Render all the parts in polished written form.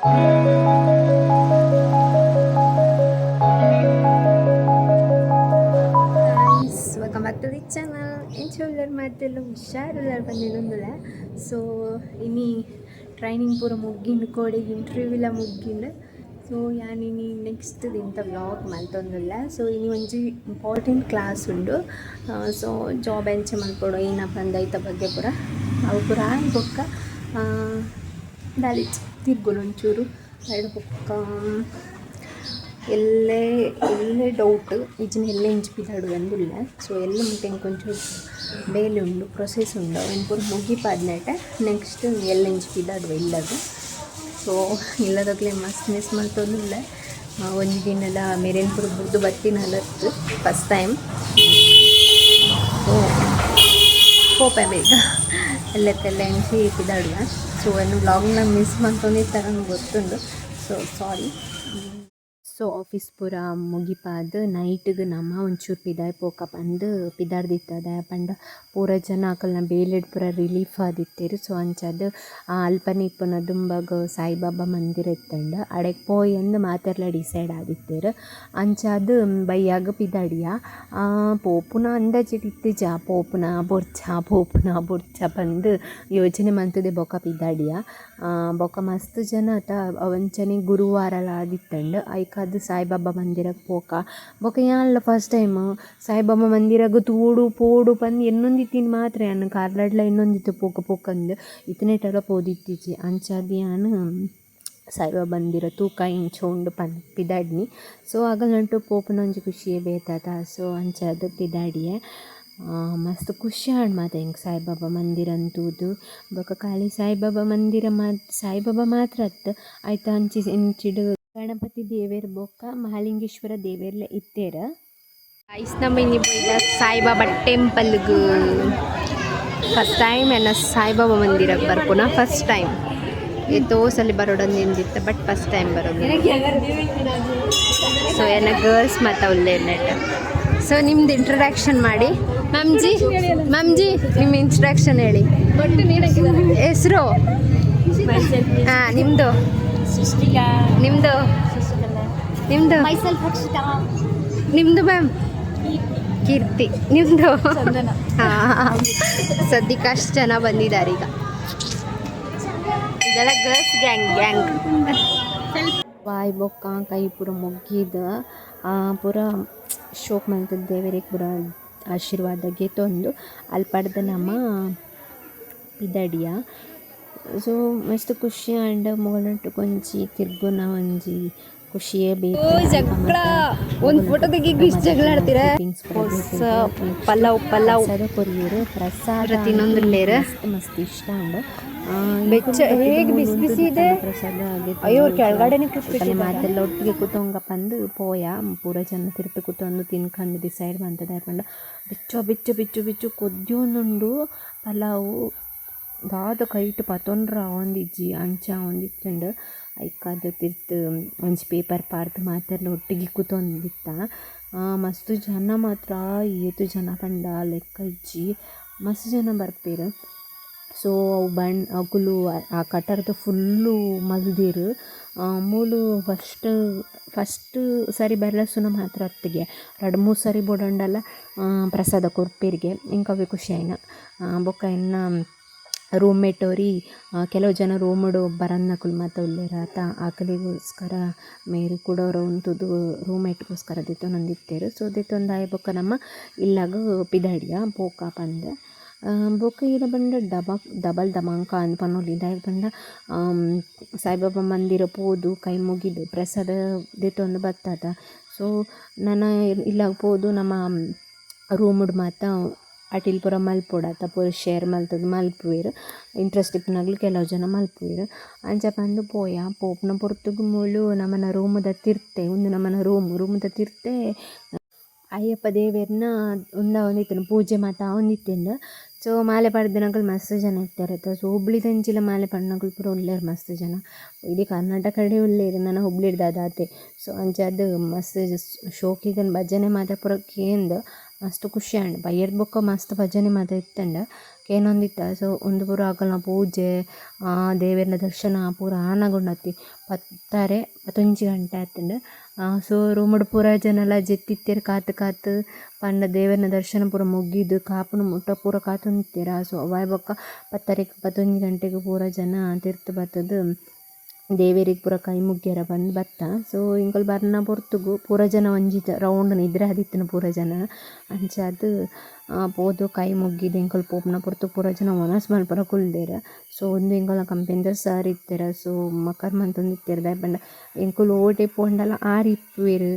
Welcome back to the channel. Inshallah madelu hushaarillar bandinondula. So ini training pura muggindu coding interview la muggindu. So yani next dinta vlog maltondilla. So ini onji important class undu. So job enche malpodu ena bandaita bagge pura avu pura bokka dalit tirgononchuru side bokka ಎಲ್ಲೇ doubt ಈಜಿನ ಎಲ್ಲೇ ಇಂಚಿಪಿದಾಡು ಅಂದಿಲ್ಲ. So ಎಲ್ಲ ಮುಟ್ಟೆ ಕೊಂಚೂರು ಬೇಲೆ ಉಂಡು process ಉಂಡು ಅವೇನು ಪೂರ ಮುಗಿಪಾದ್ನೇಟೆ next ಎಲ್ಲ ಇಂಚಿಪಿದಾಡು ಇಲ್ಲದು. ಸೊ ಇಲ್ಲದಾಗಲೇ ಮಸ್ತ್ ಮಿಸ್ ಮಾಡ್ತೊಂದಿಲ್ಲ. ಒಂದು ದಿನದ ಮೇರೇನು ಪೂರ ಬುರ್ದು ಬತ್ತಿನಲ್ಲತ್ತು ಫಸ್ಟ್ ಟೈಮ್. ಸೊ ಹೋಪೆ ಬೇಗ ಎಲ್ಲಕ್ಕೆಲ್ಲ ಎಂಚಿ ಪಿದಾಡುವ. ಸೊ ಏನು ವ್ಲಾಗ್ನ ಮಿಸ್ ಮಾಡ್ತೊಂದಿತ್ತ ನಂಗೆ ಗೊತ್ತುಂಡು. So sorry. ಸೊ ಆಫೀಸ್ ಪೂರ ಮುಗಿಪಾದ ನೈಟ್ಗೆ ನಮ್ಮ ಒಂಚೂರು ಪಿದಾಯ್ ಪೋಕ ಬಂದು ಪಿದಾಡ್ದಿತ್ತದ ಪಂಡ ಪೂರ ಜನ ಆಕಲ್ನ ಬೇಲೆಡ್ ಪೂರ ರಿಲೀಫ್ ಆದಿತ್ತೇರು. ಸೊ ಅಂಚದು ಅಲ್ಪನೆ ಇಪ್ಪನ ದುಂಬಾಗ ಸಾಯಿಬಾಬಾ ಮಂದಿರ ಇತ್ತಂಡ ಅಡೆಗೆ ಪೋಯ್ ಅಂದು ಮಾತೆರ್ಲ ಡಿಸೈಡ್ ಆದಿತ್ತೇರು. ಅಂಚದು ಬೈಯಾಗ ಪಿದಾಡಿಯ ಪೋಪುನ ಅಂದಾಜಿಟ್ಟಿತ್ತು ಜಾ ಪೋಪುನ ಬೊರ್ಚ ಬಂದು ಯೋಚನೆ ಮಂತದೆ ಬೊಕ ಪಿದಾಡಿಯ ಬೊಕ ಮಸ್ತ್ ಜನ ಅವಂಚನೆ ಗುರುವಾರ ಆದಿತ್ತಂಡ ಐಕಾದ ಸಾಯಿಬಾಬಾ ಮಂದಿರಕ್ಕೆ ಪೋಕ ಬೊಕ ಯಾನ್ಲ ಫಸ್ಟ್ ಟೈಮ್ ಸಾಯಿಬಾಬಾ ಮಂದಿರಗೆ ತೂಡು ಪೋಡು ಪಂದು ಎನ್ನೊಂದಿತ್ತಿನ ಮಾತ್ರ ಅನ್ನ ಕಾರ್ಲಾಡ್ಲ ಇನ್ನೊಂದಿತ್ತು ಪೋಕಂದು ಇತನೇಟೆಲ್ಲ ಪೋದಿತ್ತೀಚೆ ಅಂಚಾದ ಯಾನು ಸಾಯಿಬಾಬಾ ಮಂದಿರ ತೂಕ ಇಂಚೋಂಡು ಪಿದಾಡ್ನಿ. ಸೊ ಆಗ ನಂಟು ಪೋಪನೊಂಜಿ ಖುಷಿಯೇ ಬೇತಾತ. ಸೊ ಅಂಚಾದ ಪಿದಾಡಿಯೇ ಮಸ್ತ್ ಖುಷಿ ಆಡ್ ಮಾತ ಹಿಂಗೆ ಸಾಯಿಬಾಬಾ ಮಂದಿರ ಅಂತೂದು ಬೊಕ ಖಾಲಿ ಸಾಯಿಬಾಬಾ ಮಂದಿರ ಸಾಯಿಬಾಬಾ ಮಾತ್ರ ಅತ್ತ ಆಯ್ತಾ ಇಂಚಿಡು ಗಣಪತಿ ದೇವೇರ್ ಬೊಕ್ಕ ಮಹಾಲಿಂಗೇಶ್ವರ ದೇವೇರ್ಲ ಇತ್ತೇರ. ಐಸ್ ನಮ್ಮ ಇನ್ನಿ ಬೈದ ಸಾಯಿಬಾಬಾ ಟೆಂಪಲ್ಗೆ ಫಸ್ಟ್ ಟೈಮ್ ಎನ್ನ ಸಾಯಿಬಾಬಾ ಮಂದಿರಕ್ಕೆ ಬರ್ಪುನ ಫಸ್ಟ್ ಟೈಮ್ ಎತ್ತೋ ಸಲ ಬರೋಡೊಂದಿಂದಿತ್ತು ಬಟ್ ಫಸ್ಟ್ ಟೈಮ್ ಬರೋದು. ಸೊ ಎನ್ನ ಗರ್ಲ್ಸ್ ಮತ್ತು ಅವಲ್ಲೇ ನೆಟ್. ಸೊ ನಿಮ್ದು ಇಂಟ್ರಡಕ್ಷನ್ ಮಾಡಿ ಮ್ಯಾಮ್ಜಿ ನಿಮ್ಮ ಇಂಟ್ರಡಕ್ಷನ್ ಹೇಳಿ. ಹೆಸರು ಹಾಂ ನಿಮ್ಮದು ನಿಮ್ಮದು ಮ್ಯಾಮ್ ಕೀರ್ತಿ. ನಿಮ್ಮದು ಹಾಂ ಸದ್ಯಕ್ಕೆ ಅಷ್ಟು ಜನ ಬಂದಿದ್ದಾರೆ ಈಗ. ಇದೆಲ್ಲ ಗರ್ಲ್ಸ್ ಗ್ಯಾಂಗ್ ಬಾಯ್ ಬೊಕ್ಕ ಕೈ ಪೂರ ಮುಗ್ಗಿದ ಪೂರ ಶೋಕ್ ಮಂತದ ದೇವರಿಗೆ ಪೂರ ಆಶೀರ್ವಾದ ಗೆತ್ತೊಂದು ಅಲ್ಲಿ ಪಡೆದ ನಮ್ಮ ಪಿದಾಡಿಯ. ಸೊ ಮಸ್ತ್ ಖುಷಿ ಆಂಡ ಮೊಗಲಂಟು ಕೊಂಚಿ ತಿರ್ಗುನ ಒಂಜಿ ಖುಷಿಯೇ ಬೇಕು. ಒಂದು ಫೋಟೋ ತೆಗಿಗೆ ಇಷ್ಟು ಜಗಳ ಆಡ್ತೀರ. ಪಲಾವ್ ಕೊರಿಯರು ಪ್ರಸಾದ ತಿನ್ನೊಂದಿಲ್ಲೇರ ಮಸ್ತ್ ಇಷ್ಟ ಅಂಡ ಬೆಚ್ಚ ಹೇಗೆ ಬಿಸಿ ಬಿಸಿ ಇದೆ. ಅಯ್ಯೋ ಕೆಳಗಡೆನೆ ಕೂತ್ಬಿಟ್ಟು ಮಾತೆಲ್ಲ ಒಟ್ಟಿಗೆ ಕೂತಂಗ ಬಂದು ಪೋಯ ಪೂರ ಜನ ತಿರ್ತು ಕೂತೊಂದು ತಿನ್ಕಂಡು ಡಿಸೈಡ್ ಮಾಡ್ತದೆ ಹಾಕೊಂಡು ಬಿಚ್ಚು ಕೊದ್ಯೋಂದುಂಡು ಪಲಾವು ದಾದ ಕೈಟ್ ಪತೊಂಡ್ರ ಒಂದಿಜ್ಜಿ ಅಂಚ ಒಂದಿತ್ತಂಡು ಐಕಾದ ತಿರ್ತು ಒಂಜಿ ಪೇಪರ್ ಪಾರ್ದು ಮಾತೆಲ್ಲ ಒಟ್ಟಿಗೆ ಕೂತೊಂದಿತ್ತ. ಮಸ್ತ್ ಜನ ಮಾತ್ರ ಏತು ಜನ ಪಂಡ ಲೆಕ್ಕ ಇಜ್ಜಿ ಮಸ್ತ್ ಜನ ಬರ್ಪೇರು. ಸೊ ಅವು ಅಕುಲು ಆ ಕಟ್ಟರ್ದು ಫುಲ್ಲು ಮಲ್ದಿರು ಮೂಲು ಫಸ್ಟ್ ಸರಿ ಬರ್ಲಸುನ ಮಾತ್ರ ಹೊತ್ತಿಗೆ 2-3 ಸರಿ ಬೋಡಂಡಲ್ಲ ಪ್ರಸಾದ ಕೊರ್ಪೇರಿಗೆ ಇಂಕವೇ ಖುಷಿ ಆಯ್ನ. ಬೊಕ್ಕ ಇನ್ನ ರೂಮ್ಮೇಟ್ ಅವ್ರಿ ಕೆಲವು ಜನ ರೂಮಡು ಬರನ್ನಕುಲು ಮತ್ತು ಉಲ್ಲೇರಾತ ಆಕಲಿಗೋಸ್ಕರ ಮೇರಿ ಕೊಡೋರು ಉಂಟುದು ರೂಮ್ಮೇಟ್ಗೋಸ್ಕರ ದಿತ್ತು ನಂದಿತ್ತೇರು. ಸೊ ದಿತ್ತೊಂದು ಆಯ್ ಬೊಕ್ಕ ನಮ್ಮ ಇಲ್ಲಾಗ ಪಿದಾಡಿಯ ಪೋಕ ಪಂದೆ ಬೊಕ್ಕ ಈರ ಬಂಡ ಡಬಲ್ ದಮಾಂಕ ಅಂದ್ ಪನ್ನೋಲಿ ಇದಾಯ ಬಂಡ ಸಾಯಿಬಾಬಾ ಮಂದಿರ ಪೋದು ಕೈ ಮುಗಿದು ಪ್ರಸಾದ ದಿತ್ತೊಂದು ಬತ್ತಾತ. ಸೊ ನನ್ನ ಇಲ್ಲಾಗ ಪೋದು ನಮ್ಮ ರೂಮುಡ್ ಮಾತ ಅಟಿಲ್ ಪೂರ ಮಲ್ಪೊಡಾತ ಪೂರ ಶೇರ್ ಮಲ್ತದ ಮಲ್ಪುವೆರು ಇಂಟ್ರೆಸ್ಟ್ ಇಪ್ಪನಾಗ್ಲು ಕೆಲವು ಜನ ಮಲ್ಪುವೆರು ಅಂಚ ಬಂದು ಪೋಪ್ನ ಪೊರ್ತುಗು ಮೂಲು ನಮ್ಮನ ರೂಮದ ತಿರ್ತೆ ಒಂದು ನಮ್ಮನ ರೂಮದ ತಿರ್ತೆ ಅಯ್ಯಪ್ಪ ದೇವೇರ್ನ ಒಂದಿತ್ತನು ಪೂಜೆ ಮಾತ ಒಂದಿತ್ತಂದು. ಸೊ ಮಾಲೆ ಪಡ್ದಿನಗಳು ಮಸ್ತ್ ಜನ ಇರ್ತಾರತ್ತ. ಸೊ ಹುಬ್ಳಿದಂಚಿಲ ಮಾಲೆ ಪಡ್ನಗಳು ಪೂರ ಉಳ್ಳೇರು ಮಸ್ತ್ ಜನ ಇಡೀ ಕರ್ನಾಟಕ ಕಡೆ ಉಳ್ಳೇರು ನನ್ನ ಹುಬ್ಳಿಡ್ದು ಅದಾತೆ. ಸೊ ಅಂಚದು ಮಸ್ತ್ ಶೋಕಿಗನ್ ಭಜನೆ ಮಾತ ಪೂರ ಕೇಂದು ಮಸ್ತ್ ಖುಷಿ ಆಂಡ್ ಬಯ್ಯರ್ ಬೊಕ್ಕ ಮಸ್ತ್ ಭಜನೆ ಮಾತ ಇತ್ತಂಡ ಏನೊಂದಿತ್ತ. ಸೊ ಒಂದು ಪೂರ ಆಕಲ್ನ ಪೂಜೆ ದೇವರ ದರ್ಶನ ಪೂರ ಆನಗುಂಡತಿ 11 ಗಂಟೆ ಆತಂಡು. ಸೊ ರೂಮಡ್ ಪೂರ ಜನ ಜೆತ್ತಿತ್ತೇರು ಕಾತು ಪಂಡ ದೇವರ ದರ್ಶನ ಪೂರ ಮುಗಿದು ಕಾಪುನ ಮುಟ್ಟ ಪೂರ ಕಾತೊಂದಿತ್ತೀರ. ಸೊ ಅವಾಯ್ ಬೊಕ್ಕ 11 ಗಂಟೆಗೆ ಪೂರ ಜನ ತಿರ್ತು ಬತ್ತದು ದೇವೇರಿಗೆ ಪೂರ ಕೈ ಮುಗ್ಗ್ಯಾರ ಬಂದು ಬತ್ತ. ಸೊ ಇಂಕಲ್ ಬರ್ನ ಪೊರ್ತುಗು ಪೂರ ಜನ ಒಂಜಿತ ರೌಂಡ್ ನಿದ್ರೆ ಆದಿತ್ತಿನ ಪೂರ ಜನ ಅಂಚಾದು ಪೋದು ಕೈ ಮುಗ್ಗಿದ್ದು ಇಂಕಲ್ ಪೋಪ್ನ ಪೊರ್ತು ಪೂರ ಜನ ಒನಸ್ ಮಲ್ಪರ ಕುಲ್ದೇರ. ಸೊ ಒಂದು ಇಂಕಲ್ನ ಕಂಪೆಂದ ಸರ್ ಇತ್ತೆರ. ಸೊ ಮಕರ್ ಮಂತೊಂದಿತ್ತೆರ ದಾಯಪಂಡ ಎಂಕುಲು ಓಟೆ ಪೋಂಡಲ ಆರು ಇಪ್ಪುವೆರು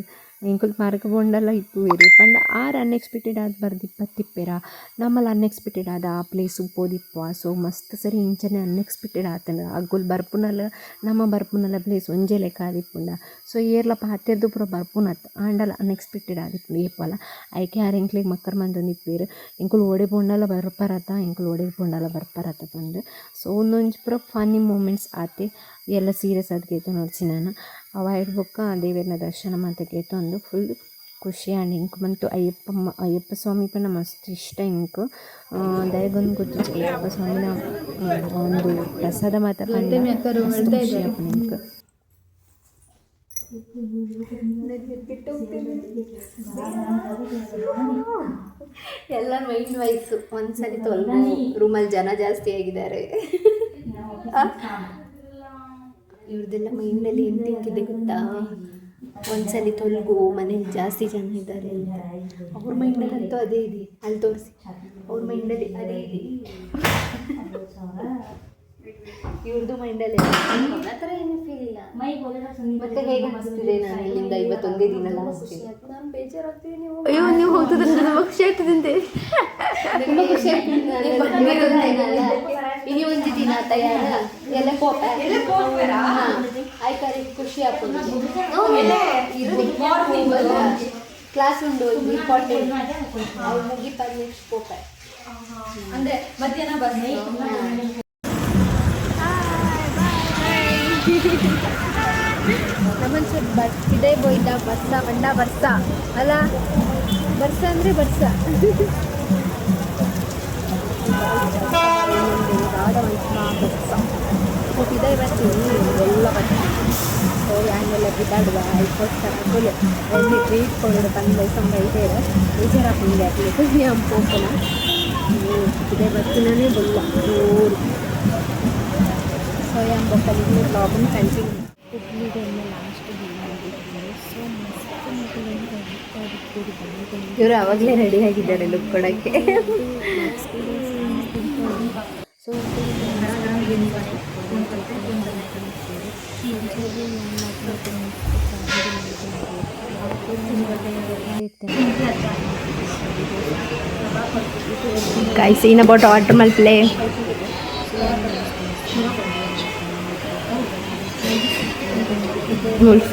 ಎಂಕುಲು ಪಾರ್ಕ್ ಪೋಂಡಲ ಇಪ್ಪುವೆರು ಪಂಡ ಆರು ಅನ್ಎಕ್ಸ್ಪೆಕ್ಟೆಡ್ ಆದ ಬರ್ದು ಇಪ್ಪತ್ತಿಪ್ಪೆರ ನಮ್ಮಲ್ಲಿ ಅನ್ಎಕ್ಸ್ಪೆಕ್ಟೆಡ್ ಆದ ಆ ಪ್ಲೇಸ್ ಉಪ್ಪೋದಿಪ್ಪ. ಸೊ ಮಸ್ತ್ ಸರಿ ಇಂಚನೆ ಅನ್ಎಕ್ಸ್ಪೆಕ್ಟೆಡ್ ಆತಂಡ ಅಗ್ಗುಲ್ ಬರ್ಪುನಲ್ಲ ನಮ್ಮ ಬರ್ಪುನಲ್ಲ ಪ್ಲೇಸ್ ಒಂಜೇ ಲೆಕ್ಕ ಆದಿಪ್ಪುಂಡ. ಸೊ ಏರ್ಲ ಪಾತೆರ್ದು ಪೂರ ಬರ್ಪುನತ್ ಆಂಡಲ ಅನ್ಎಕ್ಸ್ಪೆಕ್ಟೆಡ್ ಆದಿಪ್ಪುಂಡು ಏಪಲ ಐಕೆ ಆರು ಎಂಕ್ಲಿಗೆ ಮಕ್ಕರ್ ಮಂತೊಂದಿಪ್ಪುವೆರು ಎಂಕುಲು ಓಡೆ ಪೋಂಡಲ ಬರ್ಪರತ ಎಂಕುಲು ಓಡೆ ಪೋಂಡಲ ಬರ್ಪರತ ಪಂಡು. ಸೊ ಒಂದೊಂಜಿ ಪೂರ ಫನ್ನಿ ಮೂಮೆಂಟ್ಸ್ ಆತೆ ಎಲ್ಲ ಸೀರಿಯಸ್ ಆದ ಕೇತು ನೋಡ್ಸಿ ನಾನು ಅವಾಯ್ಡ್ ಬೊಕ್ಕ ದೇವರನ ದರ್ಶನ ಮಾತ ಕೇತು ಒಂದು ಫುಲ್ ಖುಷಿ ಆಂಡ್ ಇಂಕು ಮಂತು ಅಯ್ಯಪ್ಪ ಸ್ವಾಮಿ ಪಂಡ ಮಸ್ತ್ ಇಷ್ಟ ಇಂಕು ದಯಗೊಂದು ಗೊತ್ತು ಅಯ್ಯಪ್ಪ ಸ್ವಾಮಿನ ಒಂದು ಪ್ರಸಾದ ಮಾತ ಖುಷಿ ಆಪುಂಡು ಇಂಕು. ಎಲ್ಲ ಮೈಂಡ್ ವೈಸು ಒಂದ್ಸಲಿ ತೊಲ್ಲು ರೂಮಲ್ಲಿ ಜನ ಜಾಸ್ತಿ ಆಗಿದ್ದಾರೆ. ಇವ್ರದ್ದೆಲ್ಲ ಮೈಂಡಲ್ಲಿ ಏನು ತಿಂಕಿದೆ ಗೊತ್ತಾ, ಒಂದ್ಸಲಿ ತೊಲಗು ಮನೇಲಿ ಜಾಸ್ತಿ ಜನ ಇದ್ದಾರೆ ಅಂತ. ಅವ್ರ ಮೈಂಡಲ್ಲಂತೂ ಅದೇ ಇದೆ, ಅಲ್ಲಿ ತೋರಿಸಿ ಅವ್ರ ಮೈಂಡಲ್ಲಿ ಅದೇ ಇದೆ. ಇವ್ರದ್ದು ಮೈಂಡಲ್ಲಿ ಆ ಥರ ಏನೂ ಫೀಲ್ ಇಲ್ಲ. ಮತ್ತೆ ಹೇಗೆ ಅನಿಸ್ತಿದೆ ನಾನು ಇಲ್ಲಿಂದ 51 ದಿನ ಲಾಸ್ಟ್ ನಾನು ಬೇಜಾರಾಗ್ತೀವಿ. ಅಯ್ಯೋ ನೀವು ಹೋಗ್ತಿದ್ರೆ ತುಂಬ ಖುಷಿ ಆಗ್ತದಂತೆ, ತುಂಬ ಖುಷಿ ಆಗ್ತದೆ. ಇനി ಒಂದು ದಿನ ತಯಾರ ಎಲ್ಲ ಆಯ್ತಾರೆ ಖುಷಿ ಆಗ್ತದೆ. ಕ್ಲಾಸ್ ಉಂಡು ಇಂಪಾರ್ಟೆಂಟ್ ಅವ್ರು ಮುಗಿಪಾದ ನೆಕ್ಸ್ಟ್ ಪೋಪ ಅಂದರೆ ಮಧ್ಯಾಹ್ನ ಬನ್ನಿ. ನಮ್ಮನ್ಸು ಇದೇ ಬೋಯ್ದ ಬರ್ಸ ಬಂಡ ಬರ್ಸ ಅಲ್ಲ, ಬರ್ಸ ಅಂದರೆ ಬರ್ಸ ಇದೇ ಬರ್ತೀವಿ ಎಲ್ಲ ಬರ್ತೀವಿ. ಸೊ ಹ್ಯಾಂಗೆಲ್ಲ ಬಿದ್ದಾಡುವ ಅದಕ್ಕೋಸ್ಕರ ಫುಲ್ ಎಲ್ಲಿ ಟ್ರೀಟ್ ಕೊಡು ತಂದು ಸಂಬೈತೇರೆ ಬೇಜಾರಾಗ್ತದೆ ಅಟ್ಲಿ ಪೋಪನ ಇದೇ ಬರ್ತೀನೇ ಬಲ್ಲ ಜೋರು. ಸೊ ಬೊಕ್ಕಲಿಗೆ ಬ್ಲಾಗನ್ನು ಕಂಟಿನ್ಯೂ ಹುಬ್ಳಿಗೆಲ್ಲ ಲಾಸ್ಟ್ ದಿನ ಆಗಿರ್ತಾರೆ. ಸೊ ಮಸ್ತ್ ಇವರು ಆವಾಗಲೇ ರೆಡಿ ಆಗಿದ್ದಾರೆ ಲುಕ್ ಕೊಡೋಕ್ಕೆ. So guys, seen about autumnal play.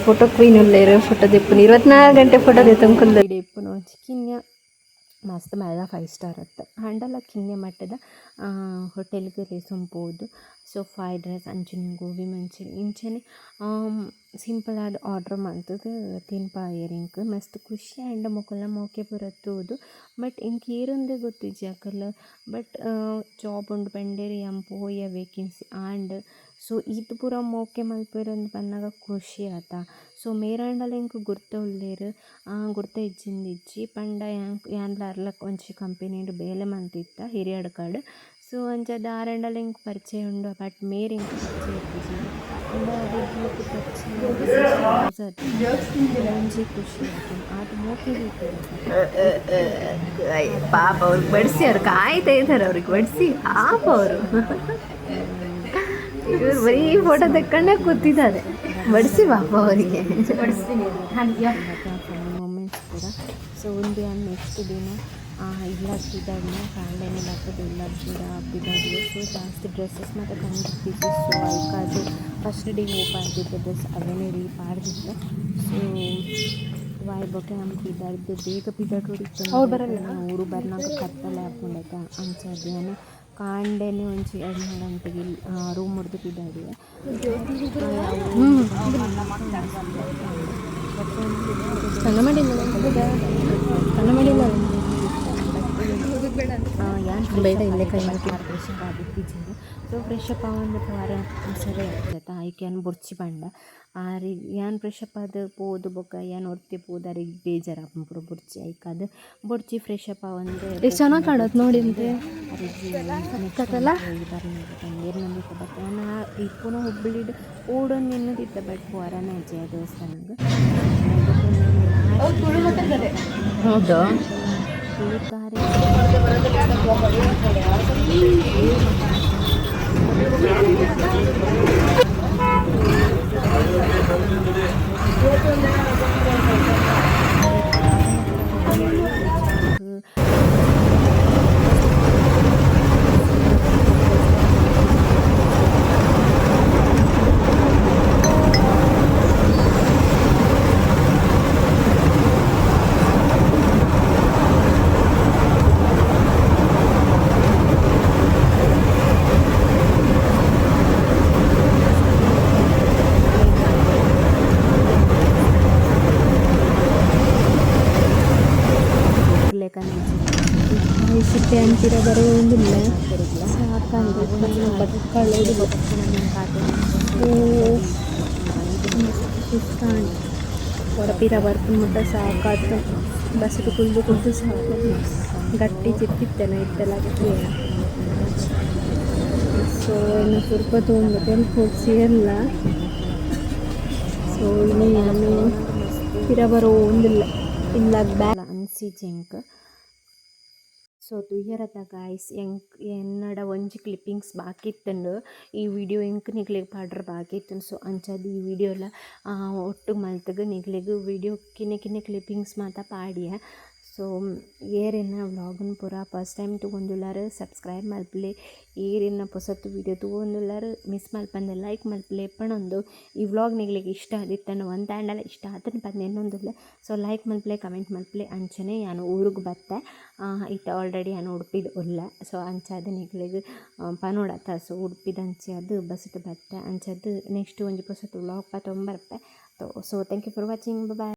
Photo queen ಉಳ್ಳೇರು ಫೋಟೋ ದೆಪ್ಪುನು 24 ಗಂಟೆ ಫೋಟೋ ದೆತ್ತಂಕುಲ್ಲ ಇಡೆಪ್ಪುನು ಕಿನ್ಯ ಮಸ್ತ್ ಮಲ್ಲ 5 ಸ್ಟಾರ್ ಅತ್ತ ಹಂಡಲ ಕಿನ್ಯ ಮಟ್ಟದ ಹೋಟೆಲ್ಗೆ ರೇಸೊಂಬೋದು. ಸೊ ಫ್ರೈಡ್ ರೈಸ್ ಅಂಚಿನ ಗೋಬಿ ಮಂಚೂರಿ ಇಂಚನೆ ಸಿಂಪಲ್ ಆದ ಆರ್ಡ್ರ್ ಮಂತದ್ದು ತಿನ್ಪಾಯರಿಂಕ್ ಮಸ್ತ್ ಖುಷಿ ಆ್ಯಂಡ್ ಮೊಕಲ್ನ ಮೋಕೆ ಬರತ್ತೋದು. ಬಟ್ ಇಂಕ್ ಏರೊಂದೇ ಗೊತ್ತು ಜಾಕಲ್ಲ ಬಟ್ ಜಾಬ್ ಉಂಡು ಪೆಂಡೇರಿ ಎಂಪೋಯ ವೇಕೆನ್ಸಿ ಆ್ಯಂಡ್ ಸೊ ಇದು ಪೂರ ಮೋಕೆ ಮಲ್ಪೇರಂದು ಪನ್ನಾಗ ಖುಷಿ ಆತ. ಸೊ ಮೇರಾಂಡಲ ಇಂಕ್ ಗುರ್ತ ಉಳ್ಳೇರು ಗುರ್ತ ಇಜ್ಜಿಂದಿಜ್ಜಿ ಪಂಡ ಯಾಂಡ್ಲ ಅರ್ಲಕ್ ಒಂಚಿ ಕಂಪೆನಿಂಡು ಬೇಲೆ ಮಂತಿತ್ತ ಹಿರಿಯಡ್ ಕಡ್. ಸೊ ಅಂಚದ ಆರೆಂಡಲ ಇಂಕ್ ಪರಿಚಯ ಉಂಡು ಬಟ್ ಮೇರ್ ಇಂಕ್ ಪರಿಚಯ ಇತ್ತಿಜಿ ಒಂಜಿ ಖುಷಿ ಅದು ಮೋಕೆ ಪಾಪ ಅವ್ರಿಗೆ ಬಡಿಸಿ ಅವ್ರು ಕಾಯ್ತಾ ಇದ್ದಾರೆ ಅವ್ರಿಗೆ ಬಡಿಸಿ ಪಾಪ ಅವರು ಇವ್ರು ಬರೀ ಫೋಟೋ ತಕ್ಕೊಂಡೇ ಕೂತಿದ್ದಾರೆ ಬಡಿಸಿ ಪಾಪ ಅವರಿಗೆ ಮೂಮೆಂಟ್ಸ್ ಕೂಡ. ಸೊ ಒಂದು ನೆಕ್ಸ್ಟ್ ದಿನ ಇಲ್ಲಾಗ್ತಿದ್ದಾಗ ಫ್ಯಾಮಿಲಿನೇ ಬರ್ತದೆ ಇಲ್ಲಾಗ್ತಿದ್ದ ಹಬ್ಬಿದ್ದಾಗೆ. ಸೊ ಜಾಸ್ತಿ ಡ್ರೆಸ್ಸಸ್ ಮತ್ತು ಕಂಡಿರ್ತಿದ್ವಿ. ಸೊ ಅದಕ್ಕಾದ್ರು ಫಸ್ಟ್ ಡೇ ಹೋಪ್ ಆಗಿದ್ದ ಡ್ರೆಸ್ ಅವೇನೇ ರೀ ಪಾಡ್ದಿತ್ತು. ಸೊ ವಾಯ್ಬೊಕ್ಕೆ ನಮ್ಗೆ ಇದ್ದಾರ್ದು ಬೇಗ ಪಿದಾಡ್ ಹೊಡಿತು ಅವ್ರು ಬರಲ್ಲ ಅವರು ಬರ್ನಾಗ ಕತ್ತಲೆ ಹಾಕೊಂಡಾಯ್ತ ಅಂಚದೇನು ಕಾಂಡೆನೆ ಒಂಚಿ 2 ಗಂಟೆಗೆ ರೂಮ್ ಹೊಡೆದು ಪಿದಾಡಿ ಕನ್ನಡ ಮಾಡಿಲ್ಲ ಯಾನ್ ಬೇಡ ಇಲ್ಲೇ ಕೈ ಫ್ರೆಶ್ ಅಪ್ ಆದಿತ್ತಿದ್ದೇನೆ. ಸೊ ಫ್ರೆಶ್ ಅಪ್ ಆವಂದು ಪೋರ ಸರಿ ಆಗ್ತದೆ ಆಯ್ಕೆ ಯಾನ್ ಬುರ್ಚಿ ಪಂಡ ಆರಿ ಯಾನ್ ಫ್ರೆಶ್ ಅಪ್ ಆದ್ ಪೋದು ಬೊಕ ಯಾನ್ ಒರ್ತಿ ಪೋದು ಅರಿಗೆ ಬೇಜಾರು ಪುರ ಬುರ್ಚಿ ಆಯ್ಕೆ ಅದು ಬುರ್ಚಿ ಫ್ರೆಶ್ ಅಪ್ ಆವಂದು ಎಷ್ಟು ಚೆನ್ನಾಗಿ ಕಾಣತ್ತೆ ನೋಡಿ ಅಂತೆ ಏರ್ನಂದಿತ್ತ ಬಟ್ ನಾನು ಇಪ್ಪುನ ಹುಬ್ಬಳ್ಳಿ ಓಡೊಂದು ನಿನ್ನದಿತ್ತ ಬಟ್ ಪೋರನ ಜಯ ದೇವಸ್ಥಾನಕ್ಕೆ ಹೌದಾ ತುಳುತ್ತಾರೆ ಶಿಟ್ಟೆ ಅಂತಿರ ಬರೋದಿಲ್ಲ ಸಾಕಂದ್ರೆ ಬಕ್ಕಳೋದು ಹೊರಪಿರ ಬರ್ಕೊಂಡ್ಬಿಟ್ಟ ಸಾಕಾತು ಬಸ್ಸಿಗೆ ಕುಲ್ದು ಸಾಕು ಗಟ್ಟಿ ಚಿತ್ತಿತ್ತೇನೆ ಇತ್ತೆಲ್ಲ ಸೊ ಇನ್ನು ಸ್ವಲ್ಪ ತೊಗೊಂಡ್ಬಿಟ್ಟು ಹೊಡ್ಸಿ ಎಲ್ಲ ಸೊ ಇನ್ನು ನಾನು ಪಿರ ಬರೋ ಒಂದಿಲ್ಲ ಇಲ್ಲ ಬ್ಯಾಗ್ ಅನ್ಸಿ ಜಂಕ್ ಸೊ ತುಯ್ಯರದ ಗಾಯ್ಸ್ ಎನ್ನಡ ಒಂಜಿ ಕ್ಲಿಪ್ಪಿಂಗ್ಸ್ ಬಾಕಿ ಇತ್ತಂಡು ಈ ವಿಡಿಯೋ ಎಂಕ್ ನಿಗ್ಲೆಗ್ ಪಾಡ್ರ ಬಾಕಿ ಇತ್ತು ಸೊ ಅಂಚದು ಈ ವಿಡಿಯೋಲ ಒಟ್ಟು ಮಲ್ತಗ ನಿಗ್ಲೆಗ್ ವಿಡಿಯೋ ಕಿನ್ನೆ ಕ್ಲಿಪ್ಪಿಂಗ್ಸ್ ಮಾತ ಪಾಡಿಯ ಸೊ ಏರಿನ ವ್ಲಾಗ್ನ ಪೂರ ಫಸ್ಟ್ ಟೈಮ್ ತಗೊಂಡುಲ್ಲಾರು ಸಬ್ಸ್ಕ್ರೈಬ್ ಮಲ್ಪಲೆ ಏರಿನ ಹೊಸತು ವಿಡಿಯೋ ತಗೊಂಡುಲ್ಲಾರು ಮಿಸ್ ಮಲ್ಪಂದೆ ಲೈಕ್ ಮಲ್ಪಲೆ ಎಪ್ಪಣೊಂದು ಈ ವ್ಲಾಗ್ ನಿಗ್ಲಿಗೆ ಇಷ್ಟ ಆದಿತ್ತನ್ನು ಒಂದು ಆ್ಯಂಡಲ್ಲ ಇಷ್ಟ ಆತನ ಬಂದು ಇನ್ನೊಂದಿಲ್ಲ ಸೊ ಲೈಕ್ ಮಲ್ಪಲೆ ಕಮೆಂಟ್ ಮಲ್ಪಲೆ ಅಂಚನೆ ನಾನು ಊರಿಗೆ ಬತ್ತೆ ಇತ್ತ ಆಲ್ರೆಡಿ ನಾನು ಉಡುಪಿದ ಉಲ್ಲ ಸೊ ಅಂಚಾದ ನಿಗ್ಲಿಗೆ ಪನೋಡತ್ತ ಸೊ ಉಡುಪಿದ ಅಂಚೆ ಅದು ಬಸ್ಸಿಟ್ಟು ಬತ್ತೆ ಅಂಚದು ನೆಕ್ಸ್ಟ್ ಒಂಜಿ ಹೊಸತು ವ್ಲಾಗ್ ತೊಂಬರ್ಪೆ so thank you for watching bye.